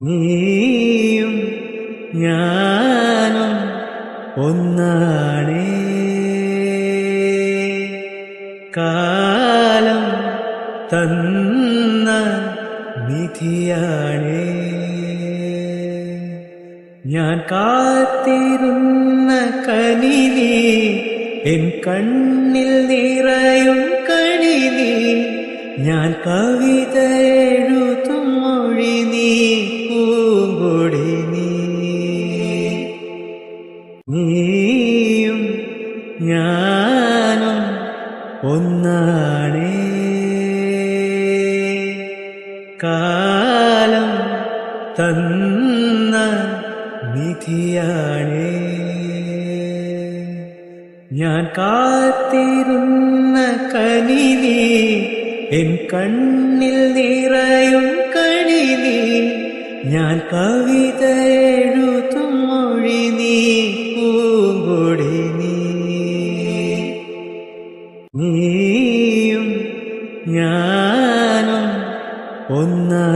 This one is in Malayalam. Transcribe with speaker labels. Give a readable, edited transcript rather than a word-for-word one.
Speaker 1: നീയും ഞാനും ഒന്നാണേ. കാലം തന്ന നിധിയാണേ. ഞാൻ കാത്തിരുന്ന കനി നീ, എൻ കണ്ണിൽ നിറയും കണി നീ. ഞാൻ കവിത എഴുതും മൊഴി നീ, പൂങ്കൊടി നീ. നീയും ഞാനും ഒന്നാണേ. കാലം തന്ന നിധിയാണേ. ഞാൻ കാത്തിരുന്ന കനി നീ, എൻ കണ്ണിൽ നിറയും കണി നീ. ഞാൻ കവിത എഴുതും മൊഴി നീ, പൂങ്കൊടി നീ. നീയും ഞാനും ഒന്നാ